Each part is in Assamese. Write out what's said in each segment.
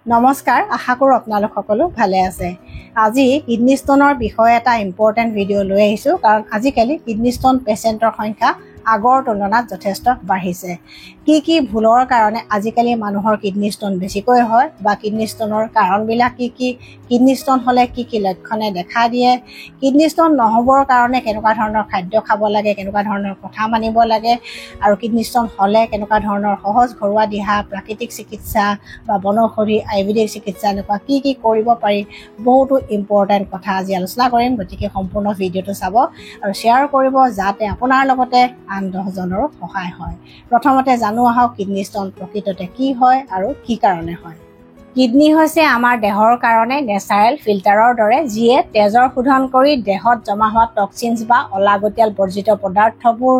নমস্কাৰ, আশা কৰোঁ আপোনালোক সকলো ভালে আছে। আজি কিডনী ষ্টোনৰ বিষয়ে এটা ইম্পৰ্টেণ্ট ভিডিঅ' লৈ আহিছোঁ, কাৰণ আজিকালি কিডনী ষ্টোন পেচেণ্টৰ সংখ্যা আগৰ তুলনাত যথেষ্ট বাঢ়িছে। কি ভুলৰ কাৰণে আজিকালি মানুহৰ কিডনী ষ্টোন বেছিকৈ হয় বা কিডনী ষ্টোনৰ কাৰণবিলাক কি, কিডনী ষ্টোন হ'লে কি লক্ষণে দেখা দিয়ে, কিডনী ষ্টোন নহ'বৰ কাৰণে কেনেকুৱা ধৰণৰ খাদ্য খাব লাগে, কেনেকুৱা ধৰণৰ কথা মানিব লাগে, আৰু কিডনী ষ্টোন হ'লে কেনেকুৱা ধৰণৰ সহজ ঘৰুৱা দিহা, প্ৰাকৃতিক চিকিৎসা বা বনৌষধি আয়ুৰ্বেদিক চিকিৎসা এনেকুৱা কি কৰিব পাৰি, বহুতো ইম্পৰ্টেণ্ট কথা আজি আলোচনা কৰিম। গতিকে সম্পূৰ্ণ ভিডিঅ'টো চাব আৰু শ্বেয়াৰ কৰিব, যাতে আপোনাৰ লগতে আন 10জনৰো সহায় হয়। প্ৰথমতে জানো আহক কিডনী ষ্টোন প্ৰকৃততে কি হয় আৰু কি কাৰণে হয়। কিডনী হৈছে আমাৰ দেহৰ কাৰণে নেচাৰেল ফিল্টাৰৰ দৰে, যিয়ে তেজৰ শোধন কৰি দেহত জমা হোৱা টক্সিনছ বা অলাগতিয়াল বৰ্জিত পদাৰ্থবোৰ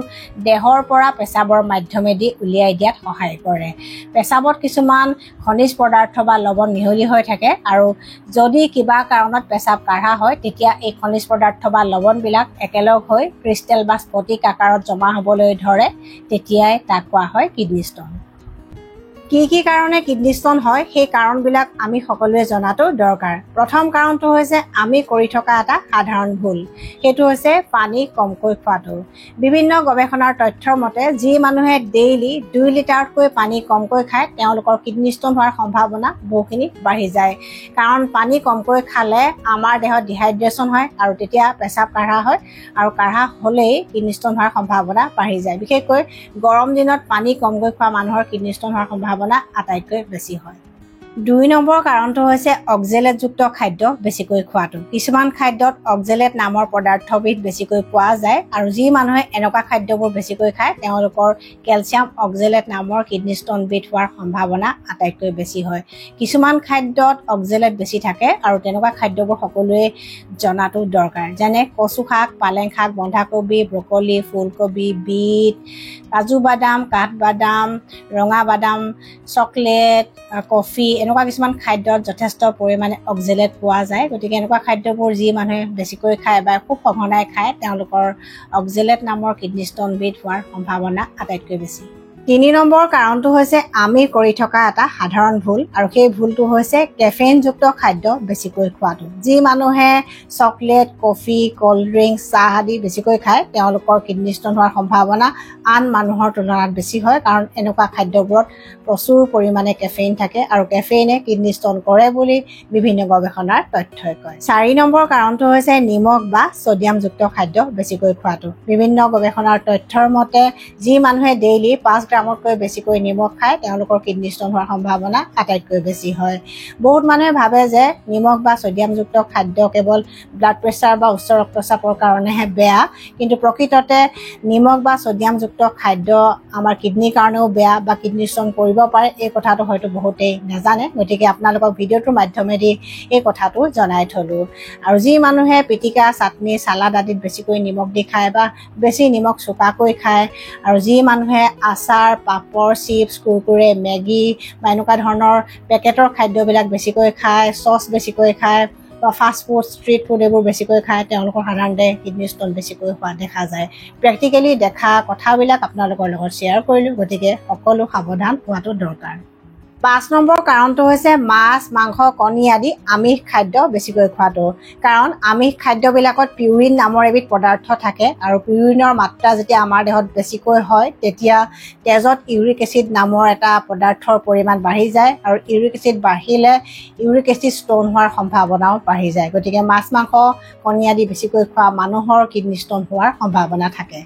দেহৰ পৰা পেচাবৰ মাধ্যমেদি উলিয়াই দিয়াত সহায় কৰে। পেচাবত কিছুমান খনিজ পদাৰ্থ বা লৱণ মিহলি হৈ থাকে, আৰু যদি কিবা কাৰণত পেচাব কাঢ়া হয়, তেতিয়া এই খনিজ পদাৰ্থ বা লৱণবিলাক একেলগ হৈ ক্ৰিষ্টেল বা স্ফটিক আকাৰত জমা হ'বলৈ ধৰে, তেতিয়াই তাক কোৱা হয় কিডনী ষ্টোন। কি কাৰণে কিডনী ষ্টোন হয়, সেই কাৰণবিলাক আমি সকলোৱে জনাটো দৰকাৰ। প্ৰথম কাৰণটো হৈছে আমি কৰি থকা এটা সাধাৰণ ভুল, সেইটো হৈছে পানী কমকৈ খোৱাটো। বিভিন্ন গৱেষণাৰ তথ্যৰ মতে যি মানুহে ডেইলি 2 লিটাৰতকৈ পানী কমকৈ খায়, তেওঁলোকৰ কিডনী ষ্টোন হোৱাৰ সম্ভাৱনা বহুখিনি বাঢ়ি যায়। কাৰণ পানী কমকৈ খালে আমাৰ দেহত ডিহাইড্ৰেশ্যন হয়, আৰু তেতিয়া পেচাব কাঢ়া হয়, আৰু কাঢ়া হ'লেই কিডনী ষ্টোন হোৱাৰ সম্ভাৱনা বাঢ়ি যায়। বিশেষকৈ গৰম দিনত পানী কমকৈ খোৱা মানুহৰ কিডনী ষ্টোন হোৱাৰ সম্ভাৱনা আটাইতকৈ বেছি হয়। 2 নম্বৰ কাৰণটো হৈছে অক্সেলেটযুক্ত খাদ্য বেছিকৈ খোৱাটো। কিছুমান খাদ্যত অক্সেলেট নামৰ পদাৰ্থবিধ বেছিকৈ পোৱা যায়, আৰু যি মানুহে এনেকুৱা খাদ্যবোৰ বেছিকৈ খায়, তেওঁলোকৰ কেলছিয়াম অক্সেলেট নামৰ কিডনী ষ্টোনবিধ হোৱাৰ সম্ভাৱনা আটাইতকৈ বেছি হয়। কিছুমান খাদ্যত অক্সেলেট বেছি থাকে, আৰু তেনেকুৱা খাদ্যবোৰ সকলোৱে জনাটো দৰকাৰ, যেনে কচু শাক, পালেং শাক, বন্ধাকবি, ব্ৰকলি, ফুলকবি, বিট, কাজু বাদাম, কাঠবাদাম, ৰঙা বাদাম, চকলেট, কফি, এনেকুৱা কিছুমান খাদ্যত যথেষ্ট পৰিমাণে অক্সেলেট পোৱা যায়। গতিকে এনেকুৱা খাদ্যবোৰ যি মানুহে বেছিকৈ খায় বা খুব সঘনাই খায়, তেওঁলোকৰ অক্সেলেট নামৰ কিডনী ষ্টোনবিধ হোৱাৰ সম্ভাৱনা আটাইতকৈ বেছি। 3 নম্বৰ কাৰণটো হৈছে আমি কৰি থকা এটা সাধাৰণ ভুল, আৰু সেই ভুলটো হৈছে কেফেইনযুক্ত খাদ্য বেছিকৈ খোৱাটো। যি মানুহে চকলেট, কফি, ক'ল্ড ড্ৰিংকছ, চাহ আদি বেছিকৈ খায়, তেওঁলোকৰ কিডনী ষ্টোন হোৱাৰ সম্ভাৱনা আন মানুহৰ তুলনাত বেছি হয়, কাৰণ এনেকুৱা খাদ্যবোৰত প্ৰচুৰ পৰিমাণে কেফেইন থাকে, আৰু কেফেইনে কিডনী ষ্টোন কৰে বুলি বিভিন্ন গৱেষণাৰ তথ্যই কয়। 4 নম্বৰ কাৰণটো হৈছে নিমখ বা ছডিয়ামযুক্ত খাদ্য বেছিকৈ খোৱাটো। বিভিন্ন গৱেষণাৰ তথ্যৰ মতে যি মানুহে ডেইলি 5 গ্ৰামতকৈ বেছিকৈ নিমখ খায়, তেওঁলোকৰ কিডনী ষ্টোন হোৱাৰ সম্ভাৱনা আটাইতকৈ বেছি হয়। বহুত মানুহে ভাবে যে নিমখ বা ছডিয়ামযুক্ত খাদ্য কেৱল ব্লাড প্ৰেছাৰ বা উচ্চ ৰক্তচাপৰ কাৰণেহে বেয়া, কিন্তু প্ৰকৃততে নিমখ বা ছডিয়ামযুক্ত খাদ্য আমাৰ কিডনীৰ কাৰণেও বেয়া বা কিডনী ষ্টোন কৰিব পাৰে, এই কথাটো হয়তো বহুতেই নাজানে। গতিকে আপোনালোকক ভিডিঅ'টোৰ মাধ্যমেদি এই কথাটো জনাই থলোঁ। আৰু যি মানুহে পিটিকা, চাটনি, চালাড আদিত বেছিকৈ নিমখ দি খায় বা বেছি নিমখ চোকাকৈ খায়, আৰু যি মানুহে আচাৰ, পাপৰ, চিপছ, কুৰকুৰে, মেগী বা এনেকুৱা ধৰণৰ পেকেটৰ খাদ্যবিলাক বেছিকৈ খায়, চচ বেছিকৈ খায় বা ফাষ্ট ফুড, ষ্ট্ৰীট ফুড এইবোৰ বেছিকৈ খায়, তেওঁলোকৰ সাধাৰণতে কিডনী ষ্টোন বেছিকৈ হোৱা দেখা যায়। প্ৰেক্টিকেলি দেখা কথাবিলাক আপোনালোকৰ লগত শ্বেয়াৰ কৰিলোঁ, গতিকে সকলো সাৱধান হোৱাটো দৰকাৰ। 5 নম্বৰ কাৰণটো হৈছে মাছ, মাংস, কণী আদি আমিষ খাদ্য বেছিকৈ খোৱাটো। কাৰণ আমিষ খাদ্যবিলাকত পিউৰিন নামৰ এবিধ পদাৰ্থ থাকে, আৰু পিউৰিনৰ মাত্ৰা যেতিয়া আমাৰ দেহত বেছিকৈ হয়, তেতিয়া তেজত ইউৰিক এচিড নামৰ এটা পদাৰ্থৰ পৰিমাণ বাঢ়ি যায়, আৰু ইউৰিক এচিড বাঢ়িলে ইউৰিক এচিড ষ্টোন হোৱাৰ সম্ভাৱনাও বাঢ়ি যায়। গতিকে মাছ, মাংস, কণী আদি বেছিকৈ খোৱা মানুহৰ কিডনী ষ্টোন হোৱাৰ সম্ভাৱনা থাকে।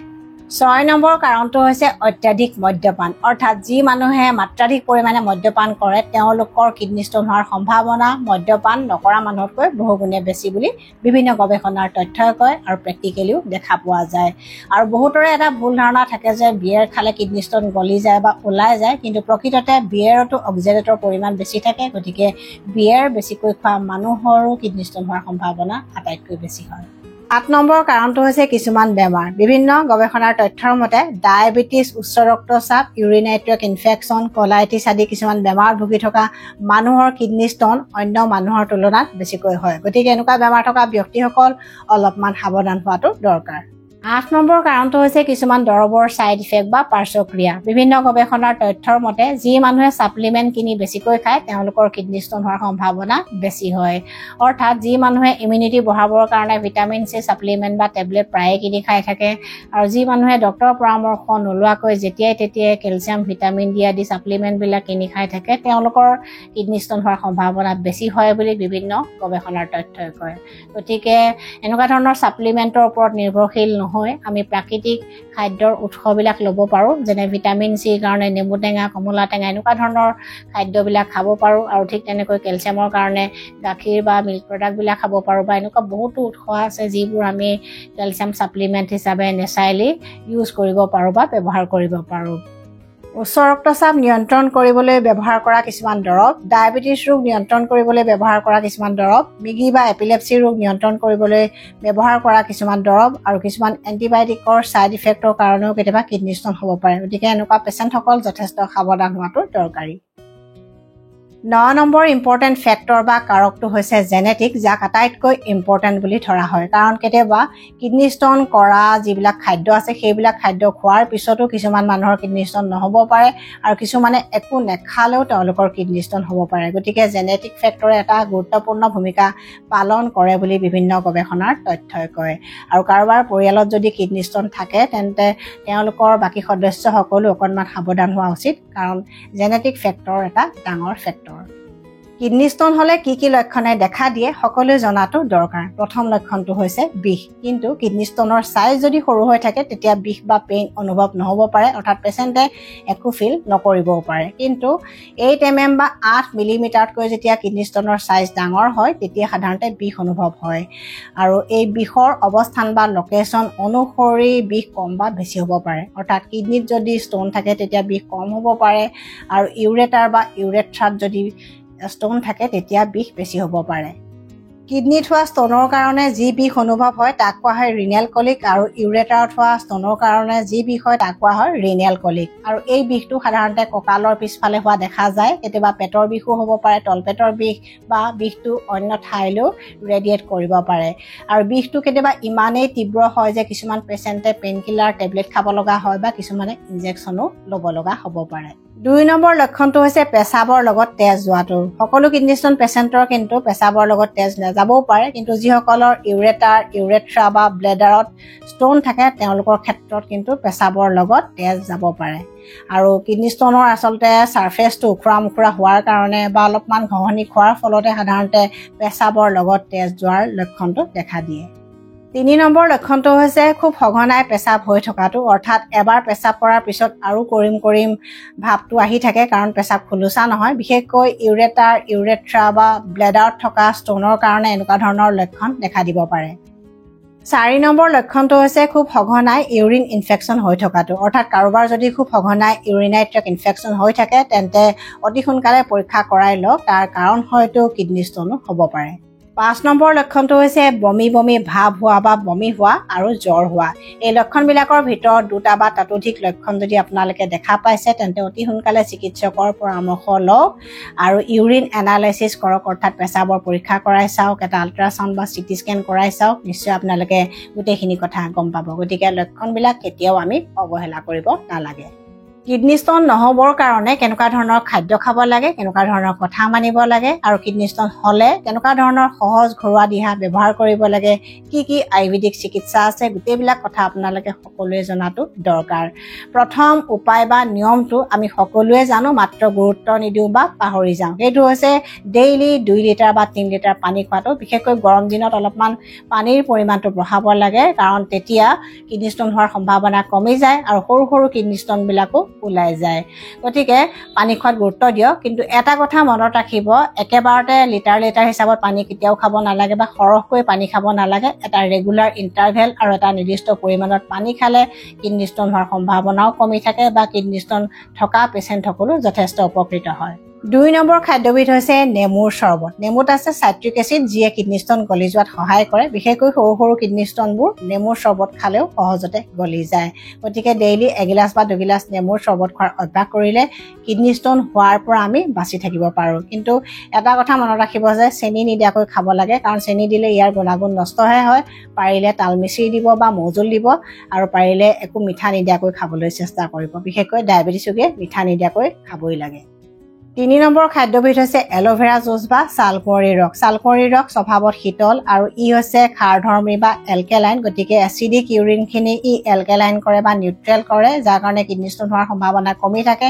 6 নম্বৰ কাৰণটো হৈছে অত্যাধিক মদ্যপান, অৰ্থাৎ যি মানুহে মাত্ৰাধিক পৰিমাণে মদ্যপান কৰে, তেওঁলোকৰ কিডনী ষ্টোন হোৱাৰ সম্ভাৱনা মদ্যপান নকৰা মানুহতকৈ বহুগুণে বেছি বুলি বিভিন্ন গৱেষণাৰ তথ্যই কয়, আৰু প্ৰেক্টিকেলিও দেখা পোৱা যায়। আৰু বহুতৰে এটা ভুল ধাৰণা থাকে যে বিয়েৰ খালে কিডনী ষ্টোন গলি যায় বা ওলাই যায়, কিন্তু প্ৰকৃততে বিয়েৰতো অক্সেলেটৰ পৰিমাণ বেছি থাকে। গতিকে বিয়েৰ বেছিকৈ খোৱা মানুহৰো কিডনী ষ্টোন হোৱাৰ সম্ভাৱনা আটাইতকৈ বেছি হয়। 8 নম্বৰ কাৰণটো হৈছে কিছুমান বেমাৰ। বিভিন্ন গৱেষণাৰ তথ্যৰ মতে ডায়েবেটিছ, উচ্চ ৰক্তচাপ, ইউৰিনাৰী ট্ৰেক্ট ইনফেকশ্যন, কলাইটিছ আদি কিছুমান বেমাৰত ভুগি থকা মানুহৰ কিডনী ষ্টোন অন্য মানুহৰ তুলনাত বেছিকৈ হয়। গতিকে এনেকুৱা বেমাৰ থকা ব্যক্তিসকল অলপমান সাৱধান হোৱাটো দৰকাৰ। 8 নম্বৰ কাৰণটো হৈছে কিছুমান দৰৱৰ সাইড ইফেক্ট বা পাৰ্শ্বক্ৰিয়া বিভিন্ন গৱেষণাৰ তথ্যৰ মতে যি মানুহে সাপ্লিমেন্ট কিনি বেছিকৈ খায় তেওঁলোকৰ কিডনি ষ্টন হোৱাৰ সম্ভাৱনা বেছি হয় অৰ্থাৎ যি মানুহে ইমিউনিটি বঢ়াবৰ কাৰণে ভিটামিন সি সাপ্লিমেন্ট বা টেবলেট প্ৰায়ে কিনি খাই থাকে আৰু যি মানুহে ডক্টৰৰ পৰামৰ্শ নোলোৱাকৈ যেতিয়াই তেতিয়াই কেলছিয়াম ভিটামিন ডি আদি সাপ্লিমেন্ট বিলাক কিনি খাই থাকে তেওঁলোকৰ কিডনি ষ্টন হোৱাৰ সম্ভাৱনা বেছি হয় বুলি বিভিন্ন গৱেষণাৰ তথ্যই কয় গতিকে এনেকুৱা ধৰণৰ সাপ্লিমেন্টৰ ওপৰত নিৰ্ভৰশীল নহয় আমি প্ৰাকৃতিক খাদ্যৰ উৎসবিলাক ল'ব পাৰো যেনে ভিটামিন সি কাৰণে নেমু টেঙা কমলা টেঙা এনেকুৱা ধৰণৰ খাদ্যবিলাক খাব পাৰো আৰু ঠিক তেনেকৈ কেলছিয়ামৰ কাৰণে গাখীৰ বা মিল্ক প্ৰডাক্ট বিলাক খাব পাৰো বা এনেকুৱা বহুতো উৎস আছে যিবোৰ আমি কেলছিয়াম সাপ্লিমেন্ট হিচাপে নেচাৰেলি ইউজ কৰিব পাৰো বা ব্যৱহাৰ কৰিব পাৰো উচ্চ ৰক্তচাপ নিয়ন্ত্ৰণ কৰিবলৈ ব্যৱহাৰ কৰা কিছুমান দৰৱ ডায়াবেটিছ ৰোগ নিয়ন্ত্ৰণ কৰিবলৈ ব্যৱহাৰ কৰা কিছুমান দৰৱ মিগি বা এপিলেপসি ৰোগ নিয়ন্ত্ৰণ কৰিবলৈ ব্যৱহাৰ কৰা কিছুমান দৰৱ আৰু কিছুমান এন্টিবায়টিকৰ সাইড ইফেক্টৰ কাৰণেও কেতিয়াবা কিডনি ষ্টন হ'ব পাৰে গতিকে এনেকুৱা পেচেণ্টসকল যথেষ্ট সাৱধান হোৱাটো দৰকাৰী 9 নম্বৰ ইম্পৰ্টেন্ট ফেক্টৰ বা কাৰকটো হৈছে জেনেটিক যাক আটাইতকৈ ইম্পৰ্টেন্ট বুলি ধৰা হয় কাৰণ কেতিয়াবা কিডনি ষ্টন কৰা যিবিলাক খাদ্য আছে সেইবিলাক খাদ্য খোৱাৰ পিছতো কিছুমান মানুহৰ কিডনি ষ্টন নহ'ব পাৰে আৰু কিছুমানে একো নেখালেও তেওঁলোকৰ কিডনি ষ্টন হ'ব পাৰে গতিকে জেনেটিক ফেক্টৰে এটা গুৰুত্বপূৰ্ণ ভূমিকা পালন কৰে বুলি বিভিন্ন গৱেষণাৰ তথ্যই কয় আৰু কাৰোবাৰ পৰিয়ালত যদি কিডনি ষ্টন থাকে তেন্তে তেওঁলোকৰ বাকি সদস্যসকলো অকণমান সাৱধান হোৱা উচিত কাৰণ জেনেটিক ফেক্টৰ এটা ডাঙৰ ফেক্টৰ কিডনি ষ্টন হলে কি লক্ষণে দেখা দিয়ে সকলোৱে জনাটো দৰকাৰ প্ৰথম লক্ষণটো হৈছে বিষ কিন্তু কিডনি ষ্টনৰ সাইজ যদি সৰু হৈ থাকে তেতিয়া বিষ বা পেইন অনুভৱ নহব পাৰে অৰ্থাৎ পেশেন্টে একো ফিল নকৰিবও পাৰে কিন্তু 8 mm বা 8 মিলিমিটাৰতকৈ যেতিয়া কিডনি ষ্টনৰ সাইজ ডাঙৰ হয় তেতিয়া সাধাৰণতে বিষ অনুভৱ হয় আৰু এই বিষৰ অৱস্থান বা লোকেশন অনুসৰি বিষ কম বা বেছি হ'ব পাৰে অৰ্থাৎ কিডনিত যদি ষ্টন থাকে তেতিয়া বিষ কম হ'ব পাৰে আৰু ইউৰেটাৰ বা ইউৰেথ্ৰাত যদি ষ্টন থাকে তেতিয়া বিষ বেছি হ'ব পাৰে কিডনিত হোৱা ষ্টনৰ কাৰণে যি বিষ অনুভৱ হয় তাক কোৱা হয় ৰিনেল কলিক আৰু ইউৰেটাৰত হোৱা ষ্টনৰ কাৰণে যি বিষ হয় তাক কোৱা হয় ৰিনেল কলিক আৰু এই বিষটো সাধাৰণতে কঁকালৰ পিছফালে হোৱা দেখা যায় কেতিয়াবা পেটৰ বিষো হ'ব পাৰে তলপেটৰ বিষ বা বিষটো অন্য ঠাইলৈও ৰেডিয়েট কৰিব পাৰে আৰু বিষটো কেতিয়াবা ইমানেই তীব্ৰ হয় যে কিছুমান পেচেণ্টে পেইনকিলাৰ টেবলেট খাব লগা হয় বা কিছুমানে ইনজেকশ্যনো ল'ব লগা হ'ব পাৰে 2 নম্বৰ লক্ষণটো হৈছে পেচাবৰ লগত তেজ যোৱাটো সকলো কিডনি ষ্টন পেচেণ্টৰ কিন্তু পেচাবৰ লগত তেজ নাযাবও পাৰে কিন্তু যিসকলৰ ইউৰেটাৰ ইউৰেথ্ৰা বা ব্লেডাৰত ষ্টন থাকে তেওঁলোকৰ ক্ষেত্ৰত কিন্তু পেচাবৰ লগত তেজ যাব পাৰে আৰু কিডনি ষ্টনৰ আচলতে সাৰফেসটো উখৰা হোৱাৰ কাৰণে বা অলপমান ঘহনি খোৱাৰ ফলতে সাধাৰণতে পেচাবৰ লগত তেজ যোৱাৰ লক্ষণটো দেখা দিয়ে 3 নম্বৰ লক্ষণটো হৈছে খুব সঘনাই পেচাব হৈ থকাটো অৰ্থাৎ এবাৰ পেচাব কৰাৰ পিছত আৰু কৰিম ভাবটো আহি থাকে কাৰণ পেচাব খুলুচা নহয় বিশেষকৈ ইউৰেটাৰ ইউৰেথ্ৰা বা ব্লেডাৰত থকা ষ্টনৰ কাৰণে এনেকুৱা ধৰণৰ লক্ষণ দেখা দিব পাৰে 4 নম্বৰ লক্ষণটো হৈছে খুব সঘনাই ইউৰিন ইনফেকচন হৈ থকাটো অৰ্থাৎ কাৰোবাৰ যদি খুব সঘনাই ইউৰিনাৰী ট্ৰেক্ট ইনফেকচন হৈ থাকে তেন্তে অতি সোনকালে পৰীক্ষা কৰাই লওক তাৰ কাৰণ হয়তো কিডনি ষ্টনো হ'ব পাৰে 5 নম্বৰ লক্ষণটো হৈছে বমি ভাব হোৱা বা বমি হোৱা আৰু জ্বৰ হোৱা এই লক্ষণবিলাকৰ ভিতৰত দুটা বা ততোধিক লক্ষণ যদি আপোনালোকে দেখা পাইছে তেন্তে অতি সোনকালে চিকিৎসকৰ পৰামৰ্শ লওক আৰু ইউৰিন এনালাইচিছ কৰক অৰ্থাৎ পেচাবৰ পৰীক্ষা কৰাই চাওক এটা আল্ট্ৰাসাউণ্ড বা সিটি স্কেন কৰাই চাওক নিশ্চয় আপোনালোকে গোটেইখিনি কথা গম পাব গতিকে লক্ষণবিলাক কেতিয়াও আমি অৱহেলা কৰিব নালাগে কিডনি ষ্টন নহবৰ কাৰণে কেনেকুৱা ধৰণৰ খাদ্য খাব লাগে কেনেকুৱা ধৰণৰ কথা মানিব লাগে আৰু কিডনি ষ্টন হলে কেনেকুৱা ধৰণৰ সহজ ঘৰুৱা দিহা ব্যৱহাৰ কৰিব লাগে কি আয়ুৰ্বেদিক চিকিৎসা আছে গোটেইবিলাক কথা আপোনালোকে সকলোৱে জনাটো দৰকাৰ প্ৰথম উপায় বা নিয়মটো আমি সকলোৱে জানো মাত্ৰ গুৰুত্ব নিদিওঁ বা পাহৰি যাওঁ সেইটো হৈছে ডেইলি 2 লিটাৰ বা 3 লিটাৰ পানী খোৱাটো বিশেষকৈ গৰম দিনত অলপমান পানীৰ পৰিমাণটো বঢ়াব লাগে কাৰণ তেতিয়া কিডনি ষ্টন হোৱাৰ সম্ভাৱনা কমি যায় আৰু সৰু কিডনি ষ্টন বিলাকো ওলাই যায় গতিকে পানী খোৱাত গুৰুত্ব দিয়ক কিন্তু এটা কথা মনত ৰাখিব একেবাৰতে লিটাৰ হিচাপত পানী কেতিয়াও খাব নালাগে বা সৰহকৈ পানী খাব নালাগে এটা ৰেগুলাৰ ইন্টাৰভেল আৰু এটা নিৰ্দিষ্ট পৰিমাণত পানী খালে কিডনি ষ্টন হোৱাৰ সম্ভাৱনাও কমি থাকে বা কিডনি ষ্টন থকা পেচেণ্টসকলো যথেষ্ট উপকৃত হয় 2 নম্বৰ খাদ্যবিধ হৈছে নেমুৰ চৰ্বত নেমুত আছে সাইট্ৰিক এসিড যিয়ে কিডনি ষ্টন গলি যোৱাত সহায় কৰে বিশেষকৈ সৰু সৰু কিডনি ষ্টনবোৰ নেমুৰ চৰ্বত খালেও সহজতে গলি যায় গতিকে ডেইলি এগিলাস বা দুগিলাস নেমুৰ চৰ্বত খোৱাৰ অভ্যাস কৰিলে কিডনি ষ্টন হোৱাৰ পৰা আমি বাচি থাকিব পাৰোঁ কিন্তু এটা কথা মনত ৰাখিব যে চেনি নিদিয়াকৈ খাব লাগে কাৰণ চেনি দিলে ইয়াৰ গুণাগুণ নষ্টহে হয় পাৰিলে তালমিচিৰি দিব বা মৌজুল দিব আৰু পাৰিলে একো মিঠা নিদিয়াকৈ খাবলৈ চেষ্টা কৰিব বিশেষকৈ ডায়াবেটিছ ৰোগীয়ে মিঠা নিদিয়াকৈ খাবই লাগে 3 নম্বৰ খাদ্যবিধ হৈছে এলোভেৰা জুচ বা ছালকুঁৱৰী ৰস ছালকুঁৱৰী ৰস স্বভাৱত শীতল আৰু ই হৈছে ক্ষাৰধৰ্মী বা এলকেলাইন গতিকে এচিডিক ইউৰিনখিনি ই এলকেলাইন কৰে বা নিউট্ৰেল কৰে যাৰ কাৰণে কিডনি ষ্টন হোৱাৰ সম্ভাৱনা কমি থাকে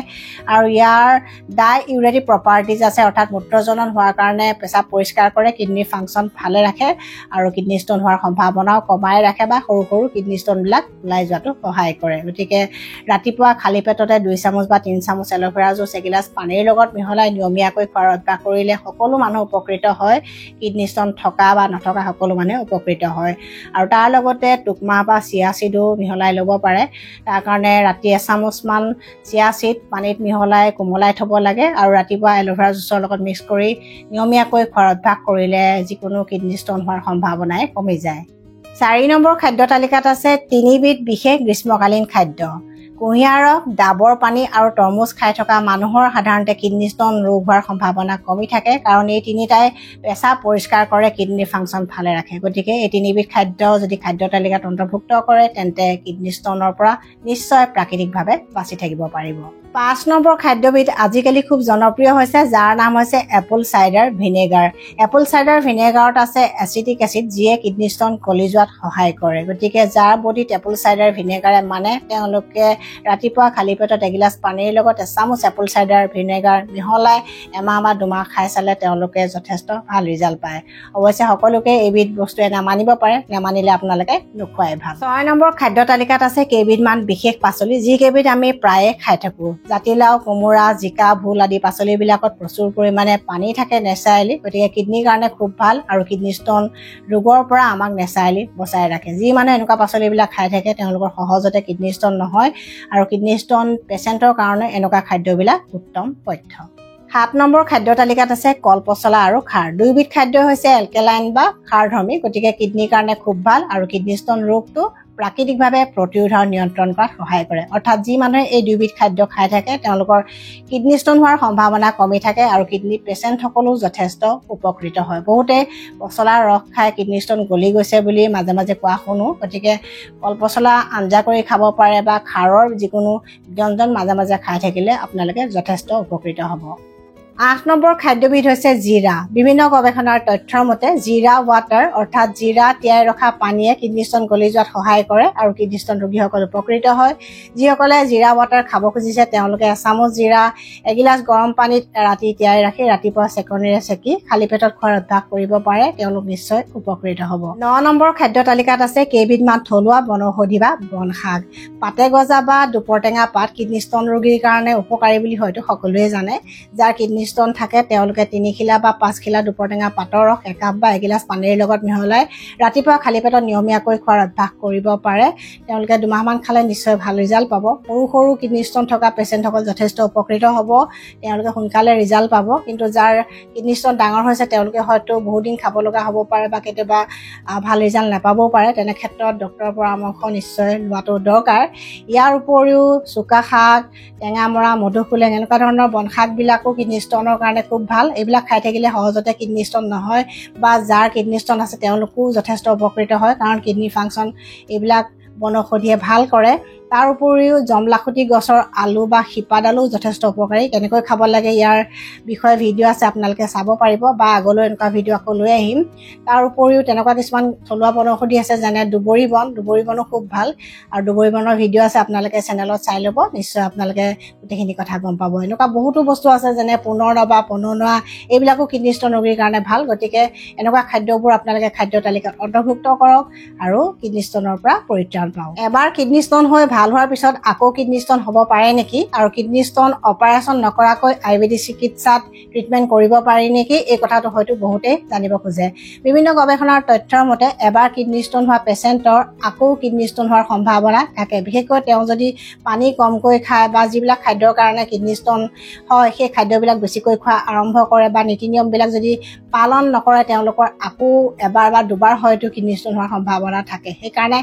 আৰু ইয়াৰ ডাই ইউৰেটিক প্ৰপাৰ্টিজ আছে অৰ্থাৎ মূত্ৰজনন হোৱাৰ কাৰণে পেচাব পৰিষ্কাৰ কৰে কিডনিৰ ফাংচন ভালে ৰাখে আৰু কিডনি ষ্টন হোৱাৰ সম্ভাৱনাও কমাই ৰাখে বা সৰু সৰু কিডনি ষ্টনবিলাক ওলাই যোৱাটো সহায় কৰে গতিকে ৰাতিপুৱা খালী পেটতে 2 চামুচ বা 3 চামুচ এলোভেৰা জুচ এগিলাস পানীৰ লগত মিহলাই নিয়মীয়াকৈ খোৱাৰ অভ্যাস কৰিলে সকলো মানুহ উপকৃত হয় কিডনি ষ্টন থকা বা নথকা সকলো মানুহ উপকৃত হয় আৰু তাৰ লগতে টুকমাহ বা চিয়া সিডো মিহলাই ল'ব পাৰে তাৰ কাৰণে ৰাতি 1 চামুচমান চিয়া সিড পানীত মিহলাই কোমলাই থ'ব লাগে আৰু ৰাতিপুৱা এলোভেৰা জুচৰ লগত মিক্স কৰি নিয়মীয়াকৈ খোৱাৰ অভ্যাস কৰিলে যিকোনো কিডনি ষ্টন হোৱাৰ সম্ভাৱনাই কমি যায় 4 নম্বৰ খাদ্য তালিকাত আছে 3 বিধ বিশেষ গ্ৰীষ্মকালীন খাদ্য কুঁহিয়াৰ ৰস ডাবৰ পানী আৰু তৰমুজ খাই থকা মানুহৰ সাধাৰণতে কিডনি ষ্টন ৰোগ হোৱাৰ সম্ভাৱনা কমি থাকে কাৰণ এই তিনিটাই পেচাব পৰিষ্কাৰ কৰে কিডনি ফাংচন ভালে ৰাখে গতিকে এই 3 বিধ খাদ্য যদি খাদ্য তালিকাত অন্তৰ্ভুক্ত কৰে তেন্তে কিডনি ষ্টনৰ পৰা নিশ্চয় প্ৰাকৃতিকভাৱে বাচি থাকিব পাৰিব 5 নম্বৰ খাদ্যবিধ আজিকালি খুব জনপ্ৰিয় হৈছে যাৰ নাম হৈছে apple cider vinegar apple cider ভিনেগাৰত আছে এচিটিক এসিড যিয়ে কিডনি ষ্টন গলি যোৱাত সহায় কৰে গতিকে যাৰ বডিত এপল চাইডাৰ ভিনেগাৰে মানে তেওঁলোকে ৰাতিপুৱা খালী পেটত এগিলাস পানীৰ লগত 1 চামুচ এপল চাইডাৰ ভিনেগাৰ মিহলাই এমাহ বা দুমাহ খাই চালে তেওঁলোকে যথেষ্ট ভাল ৰিজাল্ট পায় অৱশ্যে সকলোকে এইবিধ বস্তুৱে নামানিব পাৰে নামানিলে আপোনালোকে নোখোৱাই ভাল 6 নম্বৰ খাদ্য তালিকাত আছে কেইবিধমান বিশেষ পাচলি যি কেইবিধ আমি প্ৰায়ে খাই থাকোঁ জাতিলাও কোমোৰা জিকা ভোল আদি পাচলিবিলাকত প্ৰচুৰ পৰিমাণে পানী থাকে নেচাৰেলি গতিকে কিডনিৰ কাৰণে খুব ভাল আৰু কিডনি ষ্টন ৰোগৰ পৰা আমাক নেচাৰেলি বচাই ৰাখে যি মানে এনেকুৱা পাচলিবিলাক খাই থাকে তেওঁলোকৰ সহজতে কিডনি ষ্টন নহয় আৰু কিডনি ষ্টন পেচেণ্টৰ কাৰণে এনেকুৱা খাদ্যবিলাক উত্তম পথ্য 7 নম্বৰ খাদ্য তালিকাত আছে কলপচলা আৰু খাৰ দুইবিধ খাদ্য হৈছে এলকেলাইন বা ক্ষাৰধৰ্মী গতিকে কিডনিৰ কাৰণে খুব ভাল আৰু কিডনি ষ্টন ৰোগটো প্ৰাকৃতিকভাৱে প্ৰতিৰোধ আৰু নিয়ন্ত্ৰণ কৰাত সহায় কৰে অৰ্থাৎ যি মানুহে এই দুইবিধ খাদ্য খাই থাকে তেওঁলোকৰ কিডনি ষ্টন হোৱাৰ সম্ভাৱনা কমি থাকে আৰু কিডনি পেচেণ্টসকলো যথেষ্ট উপকৃত হয় বহুতে পচলাৰ ৰস খাই কিডনি ষ্টন গলি গৈছে বুলি মাজে মাজে কোৱা শুনো গতিকে কলপচলা আঞ্জা কৰি খাব পাৰে বা খাৰৰ যিকোনো ব্যঞ্জন মাজে মাজে খাই থাকিলে আপোনালোকে যথেষ্ট উপকৃত হ'ব 8 নম্বৰ খাদ্যবিধ হৈছে জিৰা বিভিন্ন গৱেষণাৰ তথ্যৰ মতে জিৰা ৱাটাৰ অৰ্থাৎ জিৰা তিয়াই ৰখা পানীয়ে কিডনি ষ্টন গলি যোৱাত সহায় কৰে আৰু কিডনি ষ্টন ৰোগীসকল উপকৃত হয় যিসকলে জিৰা ৱাটাৰ খাব খুজিছে তেওঁলোকে 1 চামুচ জিৰা এগিলাস গৰম পানীত ৰাতি তিয়াই ৰাখি ৰাতিপুৱা চেকনিৰে চেকি খালী পেটত খোৱাৰ অভ্যাস কৰিব পাৰে তেওঁলোক নিশ্চয় উপকৃত হ'ব 9 নম্বৰ খাদ্য তালিকাত আছে কেইবিধমান থলুৱা বনৌষধি বা বন শাক পাতে গজা বা দুপৰটেঙা পাত কিডনি ষ্টন ৰোগীৰ কাৰণে উপকাৰী বুলি হয়তো সকলোৱে জানে যাৰ কিডনি ষ্টন থাকে তেওঁলোকে 3 খিলা বা 5 খিলা দুপৰটেঙা পাতৰ ৰস 1 কাপ বা এগিলাস পানীৰ লগত মিহলাই ৰাতিপুৱা খালী পেটত নিয়মীয়াকৈ খোৱাৰ অভ্যাস কৰিব পাৰে তেওঁলোকে দুমাহমান খালে নিশ্চয় ভাল ৰিজাল্ট পাব সৰু সৰু কিডনি ষ্টন থকা পেচেণ্টসকল যথেষ্ট উপকৃত হ'ব তেওঁলোকে সোনকালে ৰিজাল্ট পাব কিন্তু যাৰ কিডনি ষ্টন ডাঙৰ হৈছে তেওঁলোকে হয়তো বহুত দিন খাব লগা হ'ব পাৰে বা কেতিয়াবা ভাল ৰিজাল্ট নাপাবও পাৰে তেনে ক্ষেত্ৰত ডক্তৰৰ পৰামৰ্শ নিশ্চয় লোৱাটো দৰকাৰ ইয়াৰ উপৰিও চুকা শাক টেঙামৰা মধুসোলেং এনেকুৱা ধৰণৰ বন শাকবিলাকো কিডনি ষ্টনৰ কাৰণে খুব ভাল এইবিলাক খাই থাকিলে সহজতে কিডনি ষ্টন নহয় বা যাৰ কিডনি ষ্টন আছে তেওঁলোকো যথেষ্ট উপকৃত হয় কাৰণ কিডনি ফাংচন এইবিলাক বনৌষধিয়ে ভাল কৰে তাৰ উপৰিও জমলাখুটি গছৰ আলু বা শিপাডালো যথেষ্ট উপকাৰী কেনেকৈ খাব লাগে ইয়াৰ বিষয়ে ভিডিঅ' আছে আপোনালোকে চাব পাৰিব বা আগলৈ এনেকুৱা ভিডিঅ' আকৌ লৈ আহিম তাৰ উপৰিও তেনেকুৱা কিছুমান থলুৱা বনৌষধি আছে যেনে দুবৰি বনো খুব ভাল আৰু দুবৰি বনৰ ভিডিঅ' আছে আপোনালোকে চেনেলত চাই ল'ব নিশ্চয় আপোনালোকে গোটেইখিনি কথা গম পাব এনেকুৱা বহুতো বস্তু আছে যেনে পুনৰনৱা পননোৱা এইবিলাকো কিডনি ষ্টন ৰোগীৰ কাৰণে ভাল গতিকে এনেকুৱা খাদ্যবোৰ আপোনালোকে খাদ্য তালিকাত অন্তৰ্ভুক্ত কৰক আৰু কিডনি ষ্টনৰ পৰা পৰিত্ৰাণ পাওক এবাৰ কিডনি ষ্টন হৈ ভাল ভাল হোৱাৰ পিছত আকৌ কিডনী ষ্টন হ'ব পাৰে নেকি আৰু কিডনী ষ্টন অপাৰেশ্যন নকৰাকৈ আয়ুৰ্বেদিক চিকিৎসাত ট্ৰিটমেণ্ট কৰিব পাৰি নেকি এই কথাটো হয়তো বহুতেই জানিব খোজে বিভিন্ন গৱেষণাৰ তথ্যৰ মতে এবাৰ কিডনী ষ্টন হোৱা পেচেণ্টৰ আকৌ কিডনী ষ্টন হোৱাৰ সম্ভাৱনা থাকে বিশেষকৈ তেওঁ যদি পানী কমকৈ খায় বা যিবিলাক খাদ্যৰ কাৰণে কিডনী ষ্টন হয় সেই খাদ্যবিলাক বেছিকৈ খোৱা আৰম্ভ কৰে বা নীতি নিয়মবিলাক যদি পালন নকৰে তেওঁলোকৰ আকৌ এবাৰ বা দুবাৰ হয়তো কিডনী ষ্টন হোৱাৰ সম্ভাৱনা থাকে সেইকাৰণে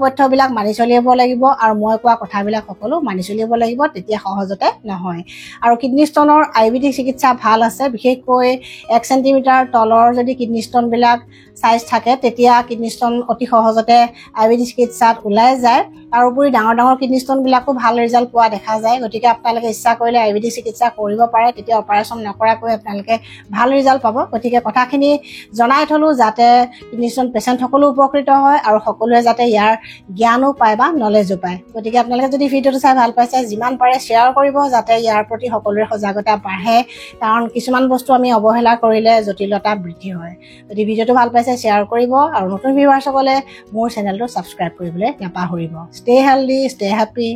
পথ্যবিলাক মানি চলিব লাগিব আৰু মই কোৱা কথাবিলাক সকলো মানি চলিব লাগিব তেতিয়া সহজতে নহয় আৰু কিডনী ষ্টনৰ আয়ুৰ্বেদিক চিকিৎসা ভাল আছে বিশেষকৈ 1 সেণ্টিমিটাৰ তলৰ যদি কিডনী ষ্টনবিলাক সাইজ থাকে তেতিয়া কিডনী ষ্টন অতি সহজতে আয়ুৰ্বেদিক চিকিৎসাত ওলাই যায় আৰু উপৰি ডাঙৰ কিডনী ষ্টনবিলাকো ভাল ৰিজাল্ট পোৱা দেখা যায় গতিকে আপোনালোকে ইচ্ছা কৰিলে আয়ুৰ্বেদিক চিকিৎসা কৰিব পাৰে তেতিয়া অপাৰেশ্যন নকৰাকৈ আপোনালোকে ভাল ৰিজাল্ট পাব গতিকে কথাখিনি জনাই থলো যাতে কিডনী ষ্টন পেচেণ্ট সকলো উপকৃত হয় আৰু সকলোৱে যাতে ইয়াৰ জ্ঞানো পায় বা নলেজো পায় গতিকে আপোনালোকে যদি ভিডিঅ'টো চাই ভাল পাইছে যিমান পাৰে শ্বেয়াৰ কৰিব যাতে ইয়াৰ প্ৰতি সকলোৰে সজাগতা বাঢ়ে কাৰণ কিছুমান বস্তু আমি অৱহেলা কৰিলে জটিলতা বৃদ্ধি হয় যদি ভিডিঅ'টো ভাল পাইছে শ্বেয়াৰ কৰিব আৰু নতুন ভিউৱাৰ্ছসকলে মোৰ চেনেলটো ছাবস্ক্ৰাইব কৰিবলৈ নাপাহৰিব ষ্টে হেল্ডি ষ্টে হেপী